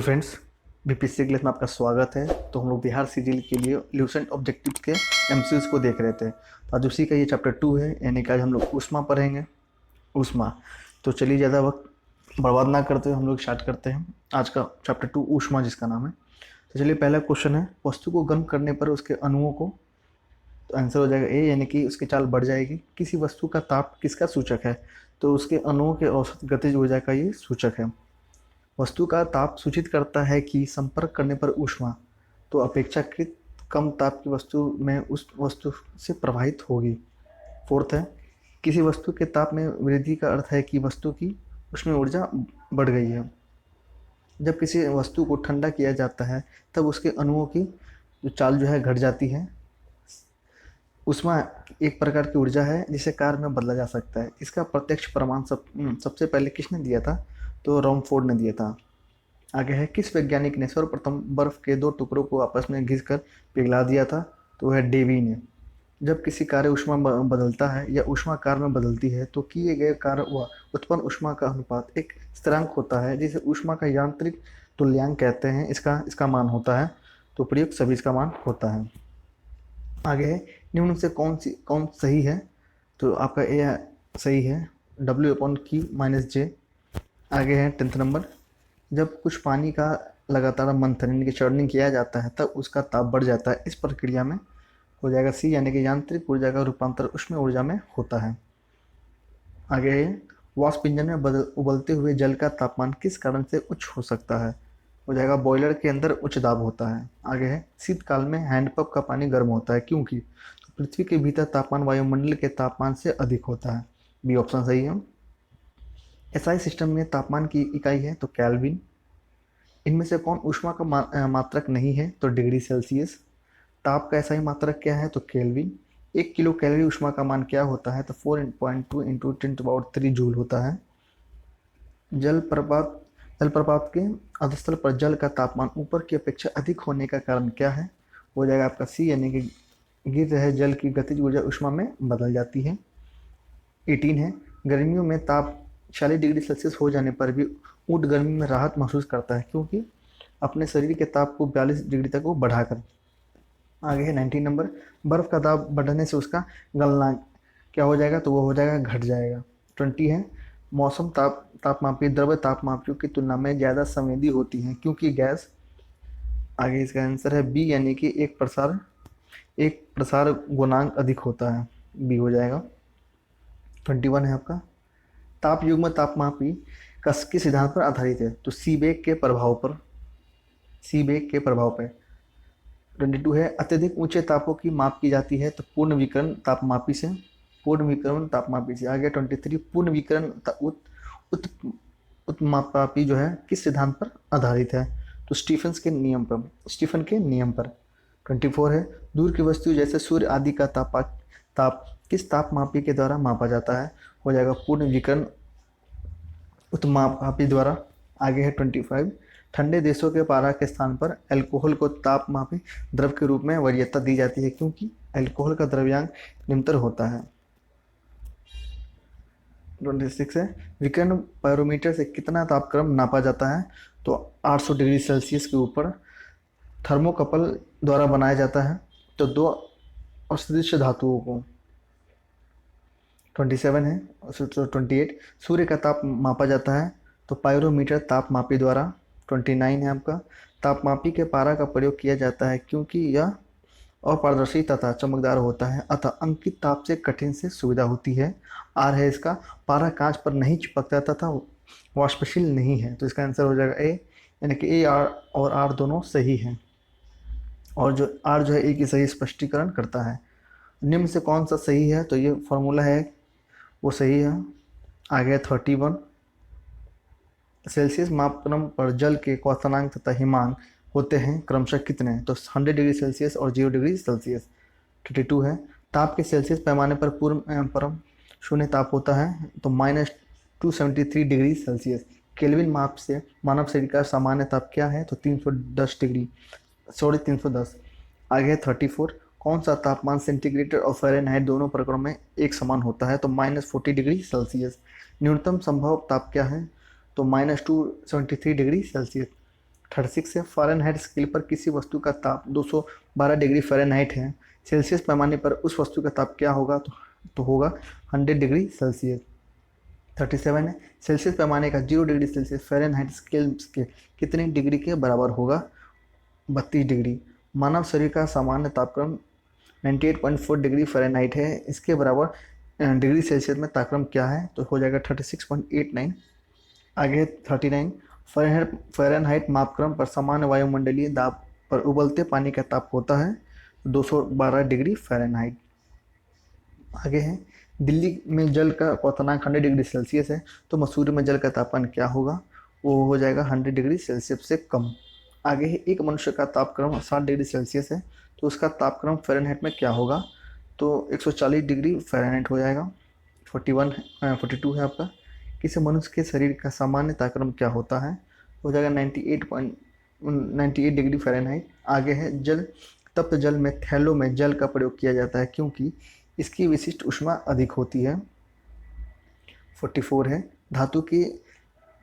Friends, BPSC class में आपका स्वागत है। तो हम लोग बिहार सिविल के लिए ल्यूसेंट ऑब्जेक्टिव्स के एमसीक्यूज को देख रहे थे। तो आज उसी का ये चैप्टर 2 है, यानी कि आज हम लोग ऊष्मा पढ़ेंगे। ऊष्मा। तो चलिए ज़्यादा वक्त बर्बाद ना करते हुए हम लोग स्टार्ट करते हैं आज का चैप्टर 2 ऊष्मा, जिसका नाम है। तो चलिए, पहला क्वेश्चन है, वस्तु को गर्म करने पर उसके अणुओं को, तो आंसर हो जाएगा ए, यानी कि उसकी चाल बढ़ जाएगी। किसी वस्तु का ताप किसका सूचक है? तो उसके अणुओं के औसत गतिज ऊर्जा का ये सूचक है। वस्तु का ताप सूचित करता है कि संपर्क करने पर ऊष्मा तो अपेक्षाकृत कम ताप की वस्तु में उस वस्तु से प्रवाहित होगी। फोर्थ है, किसी वस्तु के ताप में वृद्धि का अर्थ है कि वस्तु की उसमें ऊर्जा बढ़ गई है। जब किसी वस्तु को ठंडा किया जाता है तब उसके अणुओं की जो चाल जो है घट जाती है। ऊष्मा एक प्रकार की ऊर्जा है जिसे कार्य में बदला जा सकता है। इसका प्रत्यक्ष प्रमाण सबसे पहले किसने दिया था? तो रॉमफोर्ड ने दिया था। आगे है, किस वैज्ञानिक ने सर्वप्रथम बर्फ के दो टुकड़ों को आपस में घिसकर पिघला दिया था? तो वह डेवी ने। जब किसी कार्य ऊष्मा बदलता है या ऊष्मा कार्य में बदलती है तो किए गए कार्य व उत्पन्न ऊष्मा का अनुपात एक स्थिरांक होता है जिसे ऊष्मा का यांत्रिक तुल्यांक कहते हैं। इसका मान होता है, तो प्रयुक्त सभी इसका मान होता है। आगे है, निम्न से कौन सही है? तो आपका ए सही है, W/Q-J। आगे है 10th नंबर, जब कुछ पानी का लगातार मंथन यानी कि चर्निंग किया जाता है तब उसका ताप बढ़ जाता है। इस प्रक्रिया में हो जाएगा सी, यानी कि यांत्रिक ऊर्जा का रूपांतर ऊष्मीय ऊर्जा में होता है। आगे है, वाष्प इंजन में उबलते हुए जल का तापमान किस कारण से उच्च हो सकता है? हो जाएगा बॉयलर के अंदर उच्च दाब होता है। आगे है, शीतकाल में हैंडपंप का पानी गर्म होता है क्योंकि? तो पृथ्वी के भीतर तापमान वायुमंडल के तापमान से अधिक होता है। बी ऑप्शन सही है। एसआई सिस्टम में तापमान की इकाई है तो केल्विन। इनमें से कौन ऊष्मा का मात्रक नहीं है? तो डिग्री सेल्सियस। ताप का एसआई मात्रक क्या है? तो केल्विन। 1 किलो कैलोरी ऊष्मा का मान क्या होता है? तो 4.2 इंटू 10⁻³ जूल होता है। जलप्रपात के अधस्थल पर जल का तापमान ऊपर की अपेक्षा अधिक होने का कारण क्या है? हो जाएगा आपका सी, यानी कि गिर रहे जल की गतिज ऊर्जा ऊष्मा में बदल जाती है। 18 है, गर्मियों में ताप 40 डिग्री सेल्सियस हो जाने पर भी ऊँट गर्मी में राहत महसूस करता है क्योंकि अपने शरीर के ताप को 42 डिग्री तक वो बढ़ाकर। आगे है 19 नंबर, बर्फ़ का दाब बढ़ने से उसका गलना क्या हो जाएगा? तो वो हो जाएगा घट जाएगा। 20 है, मौसम तापमापी द्रव्य तापमापियों की तुलना में ज़्यादा संवेदी होती हैं क्योंकि गैस। आगे इसका आंसर है बी, यानी कि एक प्रसार गुणांक अधिक होता है। बी हो जाएगा। 21 है आपका, ताप युग्म तापमापी किस सिद्धांत पर आधारित है? तो सीबेक के प्रभाव पर। 22 है, अत्यधिक ऊंचे तापों की माप की जाती है तो पूर्ण विकिरण तापमापी से। आगे 23, पूर्ण विकिरण उत्मापापी जो है किस सिद्धांत पर आधारित है? तो स्टीफन के नियम पर। 24 है, दूर की वस्तु जैसे सूर्य आदि का ताप किस तापमापी के द्वारा मापा जाता है? हो जाएगा पूर्ण विकिरण उत्मापापी द्वारा। आगे है 25, ठंडे देशों के पारा के स्थान पर अल्कोहल को तापमापी द्रव के रूप में वरीयता दी जाती है क्योंकि अल्कोहल का द्रव्यांक निरंतर होता है। 26 है, विकिरण पायरोमीटर से कितना तापक्रम नापा जाता है? तो 800 डिग्री सेल्सियस के ऊपर थर्मोकपल द्वारा बनाया जाता है तो दो असदृश धातुओं को। 27 है, 28, सूर्य का ताप मापा जाता है तो पायरोमीटर तापमापी द्वारा। 29 है आपका, तापमापी के पारा का प्रयोग किया जाता है क्योंकि यह अपारदर्शी तथा चमकदार होता है अतः अंकित ताप से कठिन से सुविधा होती है। आर है इसका, पारा कांच पर नहीं चिपकता तथा वाष्पशील नहीं है। तो इसका आंसर हो जाएगा ए, यानी कि ए और आर दोनों सही हैं और जो आर जो है ए की सही स्पष्टीकरण करता है। निम्न से कौन सा सही है? तो ये फॉर्मूला है वो सही है। आगे 31, सेल्सियस मापक्रम पर जल के क्वथनांक तथा हिमांक होते हैं क्रमशः कितने? तो 100 डिग्री सेल्सियस और 0 डिग्री सेल्सियस। 32 है, ताप के सेल्सियस पैमाने पर परम शून्य ताप होता है तो -273 डिग्री सेल्सियस। केल्विन माप से मानव शरीर का सामान्य ताप क्या है? तो 310। आगे 34, कौन सा तापमान सेंटीग्रेड और फ़ारेनहाइट दोनों प्रकरणों में एक समान होता है? तो -40 डिग्री सेल्सियस। न्यूनतम संभव ताप क्या है? तो -273 डिग्री सेल्सियस। 36 है, फ़ारेनहाइट स्केल पर किसी वस्तु का ताप 212 डिग्री फ़ारेनहाइट है, सेल्सियस पैमाने पर उस वस्तु का ताप क्या होगा? तो होगा 100 डिग्री सेल्सियस। 37 है, सेल्सियस पैमाने का 0 डिग्री सेल्सियस फ़ारेनहाइट स्केल के कितने डिग्री के बराबर होगा? 32 डिग्री। मानव शरीर का सामान्य तापक्रम 98.4 डिग्री फ़ारेनहाइट है, इसके बराबर डिग्री सेल्सियस में तापक्रम क्या है? तो हो जाएगा 36.89। आगे 39, फ़ारेनहाइट मापक्रम पर सामान्य वायुमंडलीय दाब पर उबलते पानी का ताप होता है 212 डिग्री फ़ारेनहाइट। आगे है, दिल्ली में जल का क्वथनांक 100 डिग्री सेल्सियस है, तो मसूरी में जल का तापमान क्या होगा? वो हो जाएगा 100 डिग्री सेल्सियस से कम। आगे है, एक मनुष्य का तापक्रम 60 डिग्री सेल्सियस है, तो उसका तापक्रम फ़ारेनहाइट में क्या होगा? तो 140 डिग्री फ़ारेनहाइट हो जाएगा। 42 है आपका, किसी मनुष्य के शरीर का सामान्य तापक्रम क्या होता है? हो जाएगा 98 डिग्री फ़ारेनहाइट। आगे है, तप्त जल में थैलों में जल का प्रयोग किया जाता है क्योंकि इसकी विशिष्ट ऊष्मा अधिक होती है। 44 है, धातु की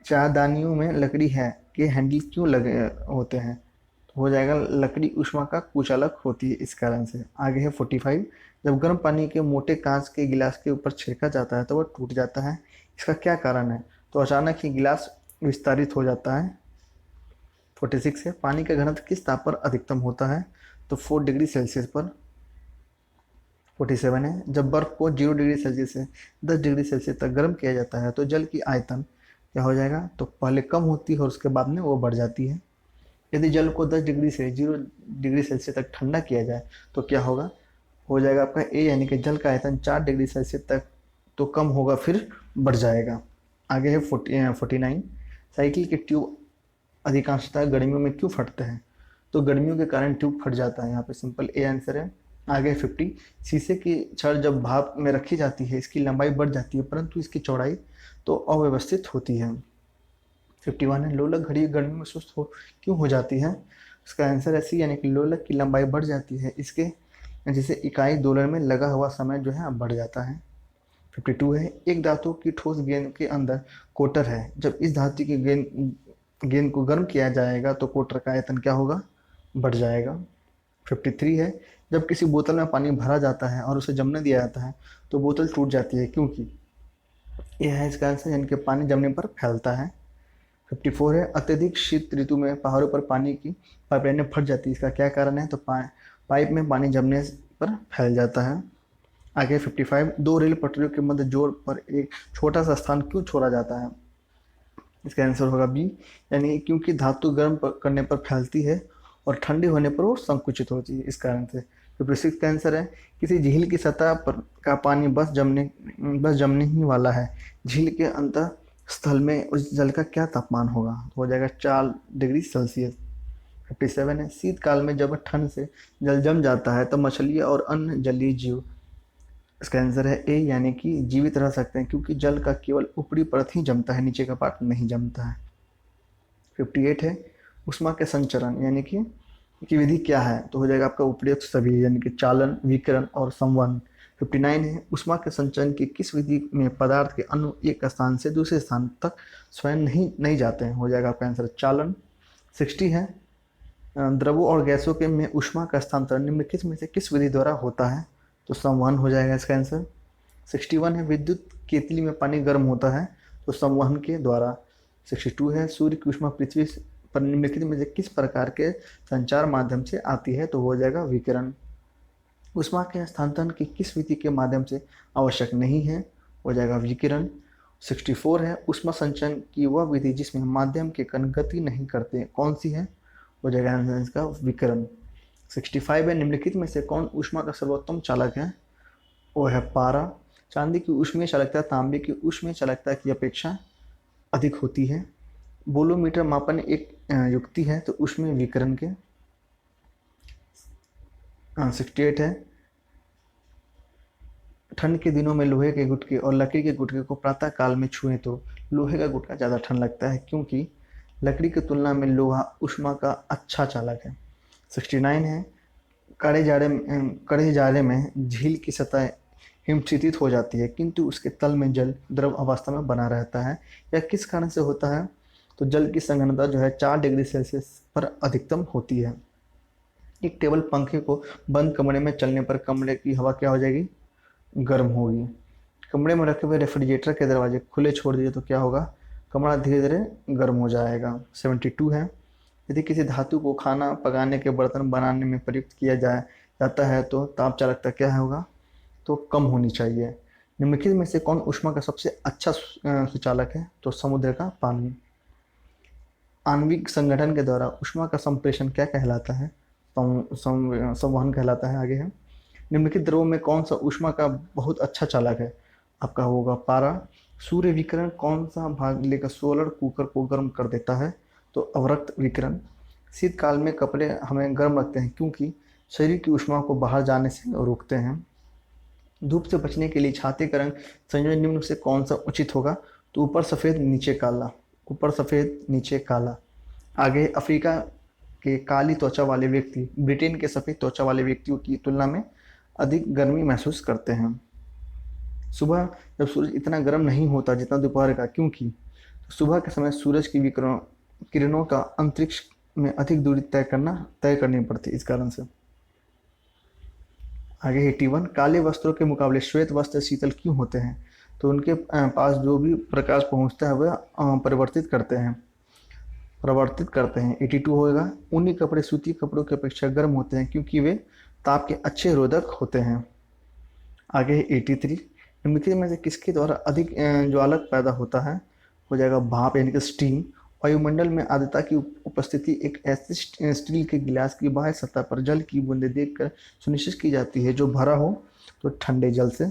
चारदानियों में लकड़ी है के हैंडल क्यों लगे होते हैं? तो हो जाएगा लकड़ी ऊष्मा का कुचालक होती है इस कारण से। आगे है 45, जब गर्म पानी के मोटे कांच के गिलास के ऊपर छिड़का जाता है तो वह टूट जाता है, इसका क्या कारण है? तो अचानक ही गिलास विस्तारित हो जाता है। 46 है, पानी का घनत्व किस ताप पर अधिकतम होता है? तो 4 डिग्री सेल्सियस पर। 47 है, जब बर्फ को 0 डिग्री सेल्सियस से 10 डिग्री सेल्सियस तक गर्म किया जाता है तो जल की आयतन क्या हो जाएगा? तो पहले कम होती है और उसके बाद में वो बढ़ जाती है। यदि जल को 10 डिग्री से 0 डिग्री सेल्सियस तक ठंडा किया जाए तो क्या होगा? हो जाएगा आपका ए, यानी कि जल का आयतन 4 डिग्री सेल्सियस तक तो कम होगा फिर बढ़ जाएगा। आगे है 49, साइकिल के ट्यूब अधिकांशतः गर्मियों में क्यों फटते हैं? तो गर्मियों के कारण ट्यूब फट जाता है, यहाँ पे सिंपल ए आंसर है। आगे 50, शीशे की छड़ जब भाप में रखी जाती है इसकी लंबाई बढ़ जाती है परंतु इसकी चौड़ाई तो अव्यवस्थित होती है। 51 है, लोलक घड़ी गर्मी में सुस्त क्यों हो जाती है? इसका आंसर है सी, यानी कि लोलक की लंबाई बढ़ जाती है इसके जिसे इकाई दोलन में लगा हुआ समय जो है अब बढ़ जाता है। 52 है, एक धातु की ठोस गेंद के अंदर कोटर है, जब इस धातु की गेंद को गर्म किया जाएगा तो कोटर का आयतन क्या होगा? बढ़ जाएगा। 53 है, जब किसी बोतल में पानी भरा जाता है और उसे जमने दिया जाता है तो बोतल टूट जाती है क्योंकि? यह है इसका आंसर, यानी कि पानी जमने पर फैलता है। 54 है, अत्यधिक शीत ऋतु में पहाड़ों पर पानी की पाइपलाइनें फट जाती है, इसका क्या कारण है? तो पाइप में पानी जमने पर फैल जाता है। आगे 55, दो रेल पटरियों के मध्य जोड़ पर एक छोटा सा स्थान क्यों छोड़ा जाता है? इसका आंसर होगा बी, यानी क्योंकि धातु गर्म करने पर फैलती है और ठंडी होने पर वो संकुचित होती है, इस कारण से। 56 का आंसर है, किसी झील की सतह पर का पानी बस जमने ही वाला है, झील के अंत स्थल में उस जल का क्या तापमान होगा? हो जाएगा 4 डिग्री सेल्सियस। 57 है, शीतकाल में जब ठंड से जल जम जाता है तो मछली और अन्य जलीय जीव, इसका आंसर है ए, यानी कि जीवित रह सकते हैं क्योंकि जल का केवल ऊपरी परत ही जमता है, नीचे का पार्ट नहीं जमता है। 58 है, ऊष्मा के संचरण यानी कि विधि क्या है? तो हो जाएगा आपका उपयुक्त सभी, यानी कि चालन, विकिरण और संवहन। 59 है, ऊष्मा के संचरण की किस विधि में पदार्थ के अणु एक स्थान से दूसरे स्थान तक स्वयं नहीं जाते हैं? हो जाएगा आपका आंसर चालन। 60 है, द्रवों और गैसों के में ऊष्मा का स्थानांतरण निम्नलिखित में से किस विधि द्वारा होता है? तो संवहन हो जाएगा इसका आंसर। 61 है, विद्युत केतली में पानी गर्म होता है तो संवहन के द्वारा। 62 है, सूर्य की ऊष्मा पृथ्वी पर निम्नलिखित में से किस प्रकार के संचार माध्यम से आती है? तो हो जाएगा विकिरण। ऊष्मा के हस्तांतरण की किस विधि के माध्यम से आवश्यक नहीं है? हो जाएगा विकिरण। 64 है, ऊष्मा संचरण की वह विधि जिसमें माध्यम के कण गति नहीं करते कौन सी है? हो जाएगा आंसर इसका विकिरण। 65 है, निम्नलिखित में से कौन ऊष्मा का सर्वोत्तम चालक है? वो है पारा। चांदी की ऊष्मीय चालकता तांबे की ऊष्मीय चालकता की अपेक्षा अधिक होती है। बोलोमीटर मापन एक युक्ति है तो ऊष्मीय विकिरण के। 68 है, ठंड के दिनों में लोहे के गुटके और लकड़ी के गुटके को प्रातः काल में छुएं तो लोहे का गुटका ज़्यादा ठंड लगता है क्योंकि लकड़ी की तुलना में लोहा ऊष्मा का अच्छा चालक है। 69 है, कड़े जाड़े में झील की सतह हिमचितित हो जाती है किंतु उसके तल में जल द्रव अवस्था में बना रहता है, यह किस कारण से होता है? तो जल की संघनता जो है 4 डिग्री सेल्सियस पर अधिकतम होती है। एक टेबल पंखे को बंद कमरे में चलने पर कमरे की हवा क्या हो जाएगी, गर्म होगी। कमरे में रखे हुए रेफ्रिजरेटर के दरवाजे खुले छोड़ दिए तो क्या होगा, कमरा धीरे धीरे गर्म हो जाएगा। 72 है, यदि किसी धातु को खाना पकाने के बर्तन बनाने में प्रयुक्त किया जाता है तो ताप चालकता क्या होगा, तो कम होनी चाहिए। निम्नलिखित में से कौन ऊष्मा का सबसे अच्छा सुचालक है, तो समुद्र का पानी। आणविक संगठन के द्वारा ऊष्मा का संप्रेषण क्या कहलाता है, संवहन कहलाता है। आगे है, निम्नलिखित द्रवों में कौन सा ऊष्मा का बहुत अच्छा चालक है, आपका होगा पारा। सूर्य विकिरण कौन सा भाग लेकर सोलर कुकर को गर्म कर देता है, तो अवरक्त विकिरण। शीतकाल में कपड़े हमें गर्म रखते हैं क्योंकि शरीर की ऊष्मा को बाहर जाने से रोकते हैं। धूप से बचने के लिए छाते का रंग संयोजन निम्न से कौन सा उचित होगा, तो ऊपर सफ़ेद नीचे काला, ऊपर सफ़ेद नीचे काला। आगे, अफ्रीका के काली त्वचा वाले व्यक्ति ब्रिटेन के सफ़ेद त्वचा वाले व्यक्तियों की तुलना में अधिक गर्मी महसूस करते हैं। सुबह जब सूरज इतना गर्म नहीं होता जितना दोपहर का, क्योंकि सुबह के समय सूरज की किरणों का अंतरिक्ष में अधिक दूरी तय करनी पड़ती है, इस कारण से। आगे 81, काले वस्त्रों के मुकाबले श्वेत वस्त्र शीतल क्यों होते हैं, तो उनके पास जो भी प्रकाश पहुंचता है वह परिवर्तित करते हैं। 82 होगा, ऊनी कपड़े सूती कपड़ों की अपेक्षा गर्म होते हैं क्योंकि वे ताप के अच्छे रोधक होते हैं। आगे 83, निम्नलिखित में से किसके द्वारा अधिक ज्वालक पैदा होता है, हो जाएगा भाप यानी कि स्टीम। वायुमंडल में आर्द्रता की उपस्थिति एक ऐसे स्टील के गिलास की बाह्य सतह पर जल की बूंदें देखकर सुनिश्चित की जाती है जो भरा हो तो ठंडे जल से।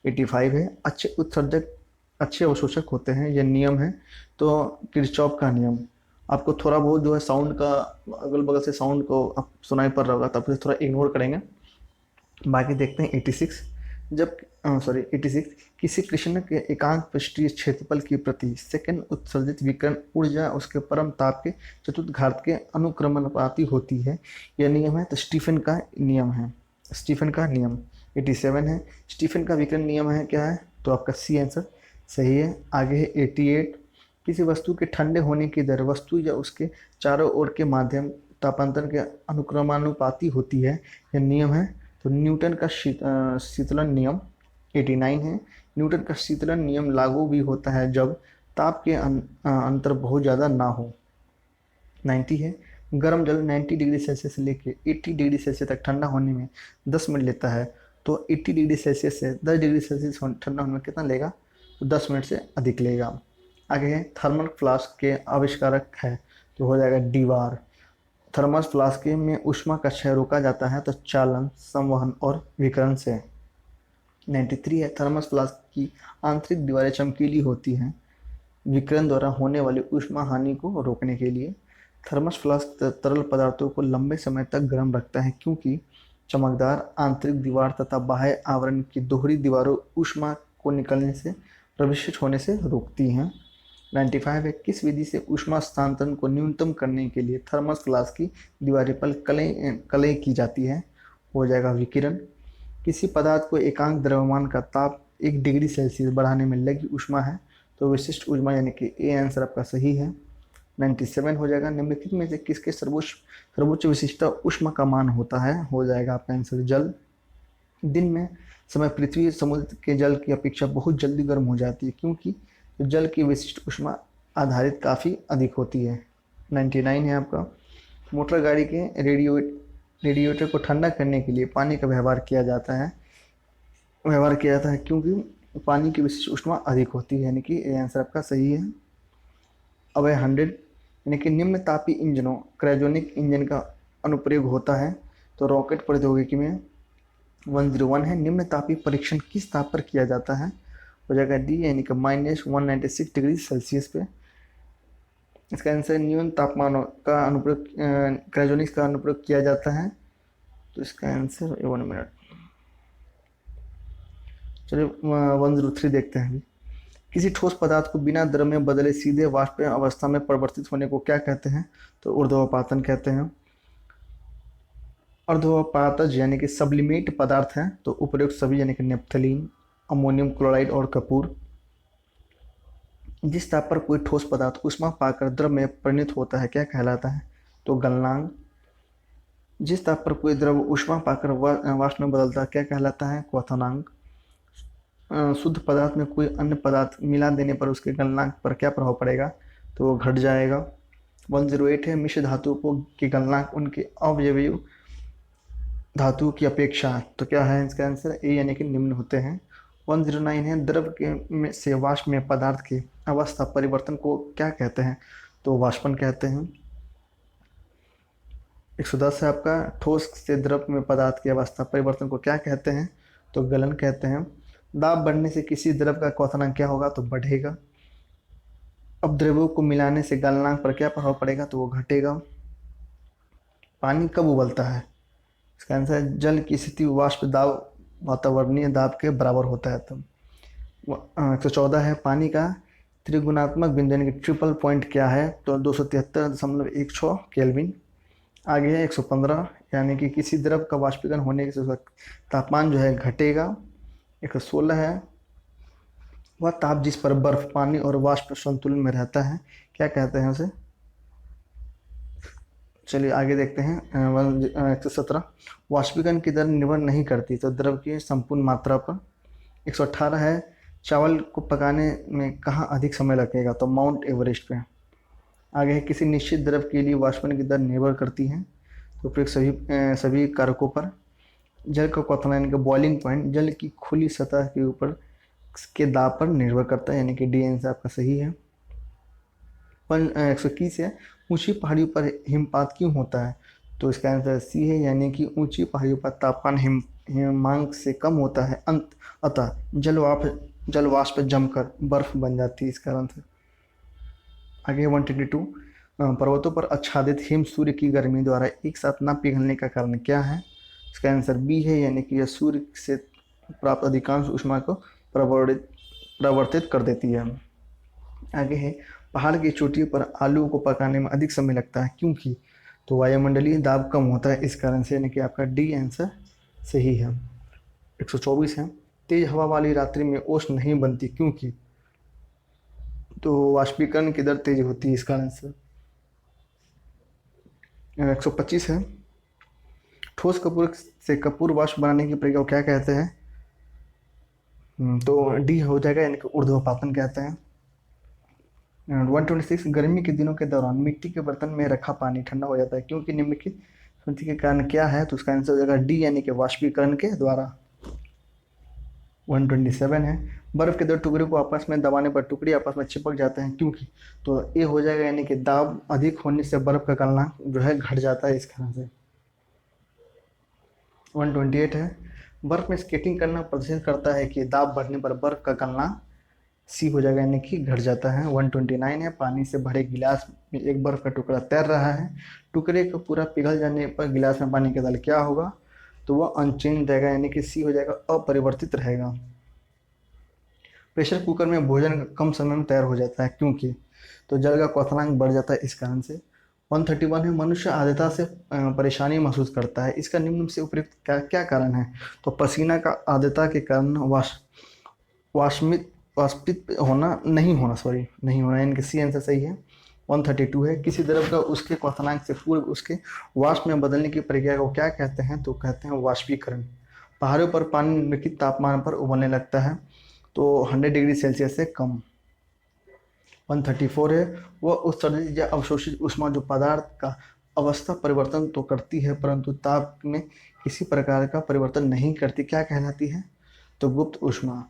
85 है, अच्छे उत्सर्जक अच्छे अवशोषक होते हैं, यह नियम है तो किरचॉफ का नियम। आपको थोड़ा बहुत जो है साउंड का अगल बगल से साउंड को आप सुनाई पड़ रहा होगा तो आप इसे थोड़ा इग्नोर करेंगे। बाकी देखते हैं 86, 86, किसी कृष्ण के एकांत पृष्ठीय क्षेत्रफल की प्रति सेकंड उत्सर्जित विकिरण ऊर्जा उसके परम ताप के चतुर्थाघात के अनुक्रमानुपाती होती है, यह नियम है तो स्टीफन का नियम है, स्टीफन का नियम। 87 है, स्टीफन का विकिरण नियम है क्या है, तो आपका सी आंसर सही है। आगे है 88, किसी वस्तु के ठंडे होने की दर वस्तु या उसके चारों ओर के माध्यम तापांतर के अनुक्रमानुपाती होती है, यह नियम है तो न्यूटन का शीतलन नियम। 89 है, न्यूटन का शीतलन नियम लागू भी होता है जब ताप के अंतर बहुत ज़्यादा ना हो। 90 है, गर्म जल 90 डिग्री सेल्सियस से लेकर 80 डिग्री सेल्सियस तक ठंडा होने में 10 मिनट लेता है, तो 80 डिग्री सेल्सियस से 10 डिग्री सेल्सियस ठंडा होने में कितना लेगा, तो 10 मिनट से अधिक लेगा। आगे है, थर्मल फ्लास्क के आविष्कारक है तो हो जाएगा डीवार। थर्मस फ्लास्क में ऊष्मा का क्षय रोका जाता है तो चालन, संवहन और विकिरण से। 93 है, थर्मस फ्लास्क की आंतरिक दीवारें चमकीली होती हैं विकिरण द्वारा होने वाली ऊष्मा हानि को रोकने के लिए। थर्मस फ्लास्क तरल पदार्थों को लंबे समय तक गर्म रखता है क्योंकि चमकदार आंतरिक दीवार तथा बाह्य आवरण की दोहरी दीवारों ऊष्मा को निकलने से प्रविष्ट होने से रोकती हैं। 95 है, किस विधि से ऊष्मा स्थानांतरण को न्यूनतम करने के लिए थर्मस फ्लास्क की दीवारें पर कलई की जाती है, हो जाएगा विकिरण। किसी पदार्थ को एकांक द्रव्यमान का ताप 1 डिग्री सेल्सियस बढ़ाने में लगी ऊष्मा है तो विशिष्ट ऊष्मा यानी कि ए आंसर आपका सही है। 97 हो जाएगा, निम्नलिखित में से किसके सर्वोच्च विशिष्टता ऊष्मा का मान होता है, हो जाएगा आपका आंसर जल। दिन में समय पृथ्वी समुद्र के जल की अपेक्षा बहुत जल्दी गर्म हो जाती है क्योंकि जल की विशिष्ट ऊष्मा आधारित काफ़ी अधिक होती है। 99 है आपका, मोटर गाड़ी के रेडिएटर को ठंडा करने के लिए पानी का व्यवहार किया जाता है क्योंकि पानी की विशिष्ट ऊष्मा अधिक होती है, यानी कि ये आंसर आपका सही है। अब है 100, यानी कि निम्न तापी इंजनों क्रायोजेनिक इंजन का अनुप्रयोग होता है तो रॉकेट प्रौद्योगिकी में। 101 है, निम्न तापी परीक्षण किस ताप पर किया जाता है, हो जाएगा डी यानी कि -196 डिग्री सेल्सियस पे। इसका आंसर न्यूनतम तापमान का अनुप्रयोग क्रायोजेनिक्स का अनुप्रयोग किया जाता है, तो इसका आंसर 1 मिनट। चलिए 103 देखते हैं। किसी ठोस पदार्थ को बिना द्रव में बदले सीधे वाष्प अवस्था में परिवर्तित होने को क्या कहते हैं, तो ऊर्ध्वपातन कहते हैं। ऊर्ध्वपातज यानी कि सब्लिमेट पदार्थ हैं तो उपयुक्त सभी यानी कि नेप्थलीन, अमोनियम क्लोराइड और कपूर। जिस ताप पर कोई ठोस पदार्थ ऊष्मा पाकर द्रव में परिणत होता है क्या कहलाता है? तो गलनांक। जिस ताप पर कोई द्रव ऊष्मा पाकर वाष्प में बदलता है क्या कहलाता है? क्वथनांक। शुद्ध पदार्थ में कोई अन्य पदार्थ मिला देने पर उसके गलनांक पर क्या प्रभाव पड़ेगा? तो वो घट जाएगा। 108 है मिश्र धातुओं को की गलनांक उनके अवयवी धातु की अपेक्षा। तो क्या है इसका आंसर? ए यानी कि निम्न होते हैं। 109 है द्रव के से वाष्प में पदार्थ की अवस्था परिवर्तन को क्या कहते हैं? तो वाष्पन कहते हैं। 110 है आपका ठोस से द्रव में पदार्थ की अवस्था परिवर्तन को क्या कहते हैं? तो गलन कहते हैं। दाब बढ़ने से किसी द्रव का क्वथनांक क्या होगा? तो बढ़ेगा। अब द्रव्यों को मिलाने से गलनांक पर क्या प्रभाव पड़ेगा? तो वो घटेगा। पानी कब उबलता है? इसका आंसर है जल की स्थिति वाष्प दाब वातावरणीय दाब के बराबर होता है तब। 114 है पानी का त्रिगुणात्मक बिंदु यानी कि ट्रिपल पॉइंट क्या है? तो 273.16 केल्विन। आगे है 115 यानी कि किसी द्रव का वाष्पीकरण होने से उसका तापमान जो है घटेगा। 116 है वह ताप जिस पर बर्फ पानी और वाष्प संतुलन में रहता है क्या कहते हैं उसे? चलिए आगे देखते हैं। 117 वाष्पीकरण की दर निर्भर नहीं करती तो द्रव की संपूर्ण मात्रा पर। 118 है चावल को पकाने में कहाँ अधिक समय लगेगा? तो माउंट एवरेस्ट पे। आगे है किसी निश्चित द्रव के लिए वाष्पन की दर निर्भर करती है तो फिर सभी कारकों पर। जल का क्वथनांक यानी कि बॉइलिंग पॉइंट जल की खुली सतह के ऊपर के दाब पर निर्भर करता है यानी कि डी आंसर आपका सही है। 121 है ऊंची पहाड़ियों पर हिमपात क्यों होता है? तो इसका आंसर सी है यानी कि ऊंची पहाड़ियों पर तापमान हिमांक से कम होता है अतः जल वाष्प जमकर बर्फ बन जाती है इस कारण से। आगे 122 पर्वतों पर आच्छादित हिम सूर्य की गर्मी द्वारा एक साथ न पिघलने का कारण क्या है? इसका आंसर बी है यानी कि यह सूर्य से प्राप्त अधिकांश ऊष्मा को प्रवर्तित कर देती है। आगे है पहाड़ की चोटियों पर आलू को पकाने में अधिक समय लगता है क्योंकि? तो वायुमंडलीय दाब कम होता है इस कारण से यानी कि आपका डी आंसर सही है। 124 है तेज हवा वाली रात्रि में ओस नहीं बनती क्योंकि? तो वाष्पीकरण की दर तेज होती है इस कारण से। 125 है ठोस कपूर से कपूर वाष्प बनाने की प्रक्रिया को क्या कहते हैं? तो डी हो जाएगा यानी कि ऊर्ध्वपातन कहते हैं। 126 गर्मी के दिनों के दौरान मिट्टी के बर्तन में रखा पानी ठंडा हो जाता है क्योंकि निम्नलिखित स्थिति के कारण क्या है? तो उसका आंसर हो जाएगा डी यानी कि वाष्पीकरण के द्वारा। 127 है बर्फ के दो टुकड़े को आपस में दबाने पर टुकड़े आपस में चिपक जाते हैं क्योंकि? तो ए हो जाएगा यानी कि दाब अधिक होने से बर्फ का गलनांक जो है घट जाता है इस कारण से। 128 है बर्फ में स्केटिंग करना प्रदर्शित करता है कि दाब बढ़ने पर बर्फ का गलनांक सी हो जाएगा यानी कि घट जाता है। 129 है पानी से भरे गिलास में एक बर्फ का टुकड़ा तैर रहा है टुकड़े को पूरा पिघल जाने पर गिलास में पानी का दल क्या होगा? तो वह अनचेंज रहेगा यानी कि सी हो जाएगा अपरिवर्तित रहेगा। प्रेशर कुकर में भोजन कम समय में तैयार हो जाता है क्योंकि? तो जल का क्वथनांक बढ़ जाता है इस कारण से। 131 है मनुष्य आर्द्रता से परेशानी महसूस करता है इसका निम्न से उपयुक्त क्या कारण है? तो पसीना का आर्द्रता के कारण वाष्पित होना नहीं होना यानी कि सी आंसर सही है। 132 है किसी द्रव का उसके क्वथनांक से पूर्व उसके वाष्प में बदलने की प्रक्रिया को क्या कहते हैं? तो कहते हैं वाष्पीकरण। पहाड़ों पर पानी निम्नलिखित तापमान पर उबलने लगता है तो 100 डिग्री सेल्सियस से कम। 134 है वह उत्सर्जित या अवशोषित ऊष्मा जो पदार्थ का अवस्था परिवर्तन तो करती है परंतु ताप में किसी प्रकार का परिवर्तन नहीं करती क्या कहलाती है? तो गुप्त ऊष्मा।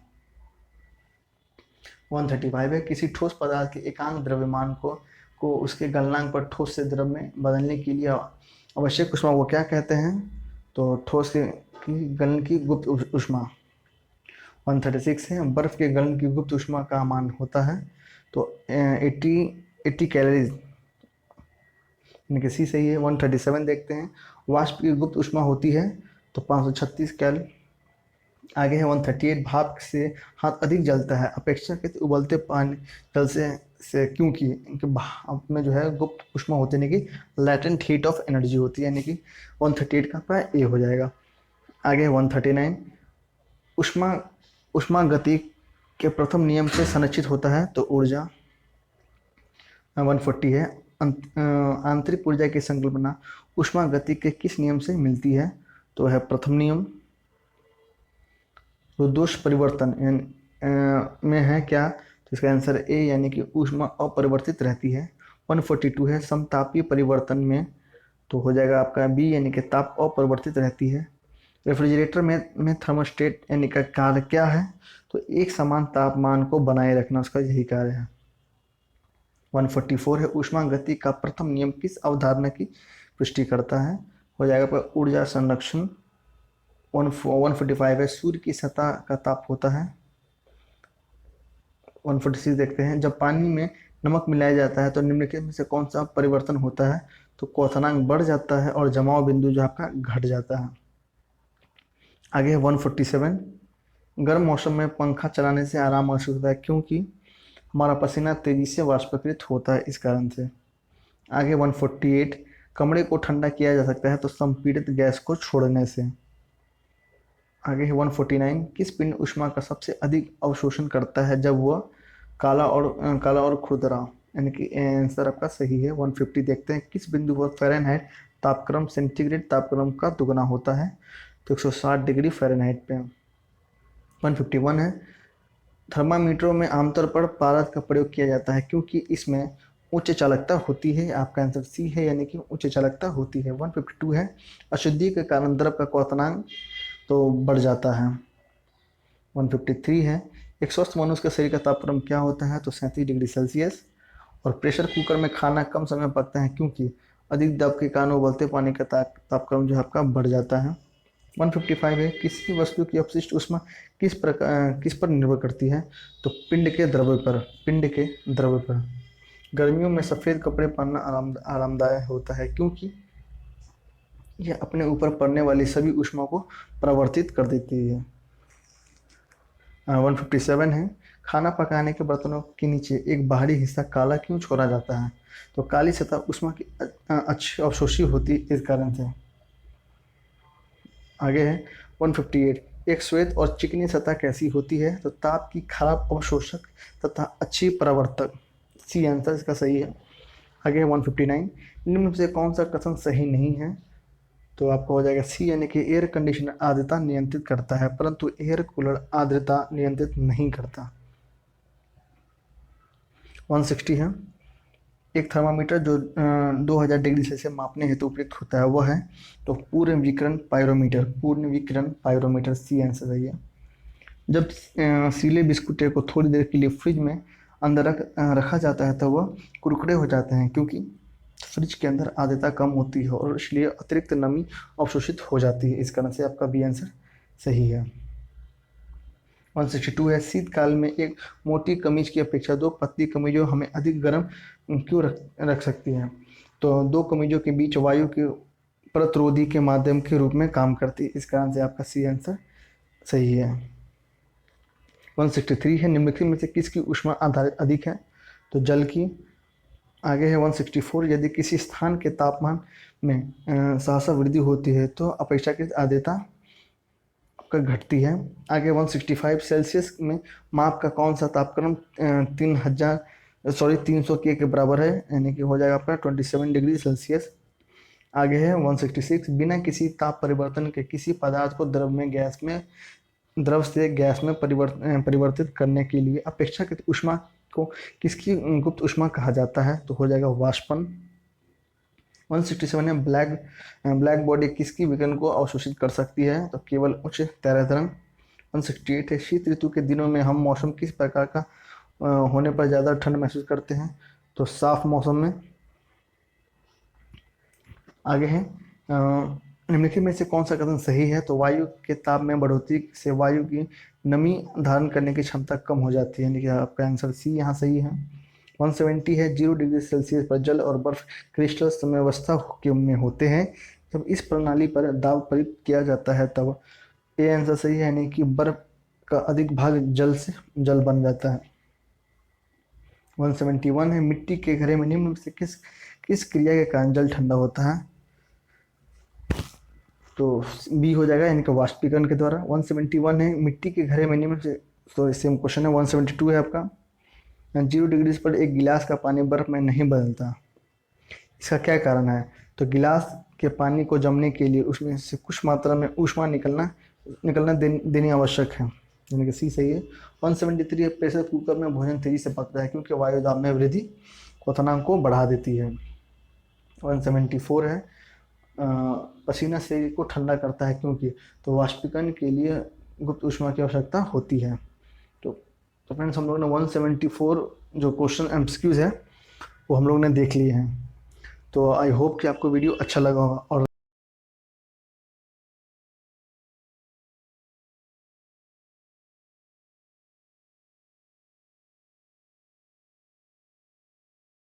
135 है किसी ठोस पदार्थ के एकांक द्रव्यमान को उसके गलनांक पर ठोस से द्रव में बदलने के लिए आवश्यक ऊष्मा वो क्या कहते हैं? तो ठोस की गलन की गुप्त ऊष्मा। 136 है बर्फ के गलन की गुप्त ऊष्मा का मान होता है तो 80 कैलोरीज यानी कि सी सही है। 137 देखते हैं वाष्प की गुप्त ऊष्मा होती है तो 536 कैल। आगे है 138 भाप से हाथ अधिक जलता है अपेक्षाकृत उबलते पानी जल से क्योंकि इनके भाप में जो है गुप्त ऊष्मा होती है यानी कि लैटेंट हीट ऑफ एनर्जी होती है यानी कि 138 का ए हो जाएगा। आगे है 139 ऊष्मा गति के प्रथम नियम से संरक्षित होता है तो ऊर्जा। 140 है आंतरिक ऊर्जा की संकल्पना ऊष्मा गति के किस नियम से मिलती है? तो है प्रथम नियम। रुद्धोष्म परिवर्तन में है क्या? तो इसका आंसर ए यानी कि ऊष्मा अपरिवर्तित रहती है। 142 है समतापीय परिवर्तन में, तो हो जाएगा आपका बी यानी कि ताप अपरिवर्तित रहती है। रेफ्रिजरेटर में थर्मोस्टेट यानी का कार्य क्या है? तो एक समान तापमान को बनाए रखना उसका यही कार्य है। 144 है ऊष्मा गति का प्रथम नियम किस अवधारणा की पुष्टि करता है? हो जाएगा पर ऊर्जा संरक्षण। 145 है सूर्य की सतह का ताप होता है। 146 देखते हैं जब पानी में नमक मिलाया जाता है तो निम्नलिखित में से कौन सा परिवर्तन होता है? तो क्वथनांक बढ़ जाता है और जमाव बिंदु जो आपका घट जाता है। आगे है 147 गर्म मौसम में पंखा चलाने से आराम महसूस होता है क्योंकि हमारा पसीना तेजी से वाष्पीकृत होता है इस कारण से। आगे 148 कमरे को ठंडा किया जा सकता है तो संपीड़ित गैस को छोड़ने से। आगे है 149 किस पिंड ऊष्मा का सबसे अधिक अवशोषण करता है जब वह काला और खुरदरा? यानी कि आंसर आपका सही है। 150 देखते हैं किस बिंदु पर फ़ारेनहाइट तापक्रम सेंटीग्रेड तापक्रम का दुगना होता है? तो 160 डिग्री फ़ारेनहाइट पे। 151 है थर्मामीटरों में आमतौर पर पारद का प्रयोग किया जाता है क्योंकि इसमें उच्च चालकता होती है। आपका आंसर सी है यानी कि उच्च चालकता होती है। 152 है अशुद्धि के कारण द्रव का क्वथनांक तो बढ़ जाता है। 153 है एक स्वस्थ मनुष्य के शरीर का तापक्रम क्या होता है? तो 37 डिग्री सेल्सियस। और प्रेशर कुकर में खाना कम समय में पकता है क्योंकि अधिक दबाव के कारण उबलते पानी का तापक्रम जो है आपका बढ़ जाता है। 155 है किसी वस्तु की अपशिष्ट ऊष्मा किस पर निर्भर करती है? तो पिंड के द्रव्य पर। गर्मियों में सफ़ेद कपड़े पहनना आरामदायक होता है क्योंकि यह अपने ऊपर पड़ने वाली सभी ऊष्मा को परावर्तित कर देती है। 157 है खाना पकाने के बर्तनों के नीचे एक बाहरी हिस्सा काला क्यों छोड़ा जाता है? तो काली सतह ऊष्मा की अच्छी अवशोषी होती है इस कारण से। आगे है 158 एक श्वेत और चिकनी सतह कैसी होती है? तो ताप की खराब अवशोषक तथा अच्छी परावर्तक। सी आंसर इसका सही है। आगे है 159 निम्न में से कौन सा कथन सही नहीं है? तो आपका हो जाएगा सी यानी कि एयर कंडीशनर आर्द्रता नियंत्रित करता है परंतु एयर कूलर आर्द्रता नियंत्रित नहीं करता। 160 है एक थर्मामीटर जो 2000 डिग्री सेल्सियस मापने हेतु उपयुक्त होता है वह है? तो पूर्ण विकिरण पायरोमीटर। सी आंसर सही है। जब सीले बिस्कुटे को थोड़ी देर के लिए फ्रिज में अंदर रखा जाता है तो वह कुरकुरे हो जाते हैं क्योंकि फ्रिज के अंदर आर्द्रता कम होती है और इसलिए अतिरिक्त नमी अवशोषित हो जाती है। इस कारण से आपका बी आंसर सही है। 162 है शीतकाल में एक मोटी कमीज की अपेक्षा दो पतली कमीजों हमें अधिक गर्म क्यों रख सकती हैं? तो दो कमीजों के बीच वायु के प्रतिरोधी के माध्यम के रूप में काम करती है इस कारण से आपका सी आंसर सही है। 163 है निम्नलिखित में से किसकी ऊष्मा आधारित अधिक है? तो जल की। आगे है 164 यदि किसी स्थान के तापमान में सहसा वृद्धि होती है तो अपेक्षाकृत आर्द्रता आपका घटती है। आगे 165 सेल्सियस में माप का कौन सा तापक्रम 300 के बराबर है? यानी कि हो जाएगा आपका 27 डिग्री सेल्सियस। आगे है 166 बिना किसी ताप परिवर्तन के किसी पदार्थ को द्रव से गैस में परिवर्तित करने के लिए अपेक्षाकृत ऊष्मा को किसकी गुप्त ऊष्मा कहा जाता है? तो हो जाएगा वाष्पन। 167 है ब्लैक बॉडी किसकी विकिरण को अवशोषित कर सकती है? तो केवल उच्च तैरतरंग। 168 है शीत ऋतु के दिनों में हम मौसम किस प्रकार का होने पर ज़्यादा ठंड महसूस करते हैं? तो साफ मौसम में। आगे है निम्नलिखित में से कौन सा कथन सही है? तो वायु के ताप में बढ़ोतरी से वायु की नमी धारण करने की क्षमता कम हो जाती है, यानी कि आपका आंसर सी यहाँ सही है। 170 है 0 डिग्री सेल्सियस पर जल और बर्फ क्रिस्टल समवस्था में होते हैं जब इस प्रणाली पर दाब प्रयुक्त किया जाता है तब ए आंसर सही है, यानी कि बर्फ का अधिक भाग जल बन जाता है। 171 है मिट्टी के घड़े में निम्न में से किस क्रिया के कारण जल ठंडा होता है? तो बी हो जाएगा, यानी कि वाष्पीकरण के द्वारा। 171 है मिट्टी के घड़े में निम्न से, सॉरी सेम क्वेश्चन है। 172 है आपका 0 डिग्रीज पर एक गिलास का पानी बर्फ में नहीं बदलता, इसका क्या कारण है? तो गिलास के पानी को जमने के लिए उसमें से कुछ मात्रा में ऊष्मा देनी आवश्यक है, यानी कि सी सही है। 173 प्रेशर कुकर में भोजन तेजी से पकता है क्योंकि वायु दाब में वृद्धि क्वथनांक को बढ़ा देती है। 174 है पसीना शरीर को ठंडा करता है क्योंकि, तो वाष्पीकरण के लिए गुप्त ऊष्मा की आवश्यकता होती है। तो फ्रेंड्स हम लोग ने 174 जो क्वेश्चन एमसीक्यूज है वो हम लोग ने देख लिए हैं। तो आई होप कि आपको वीडियो अच्छा लगा होगा और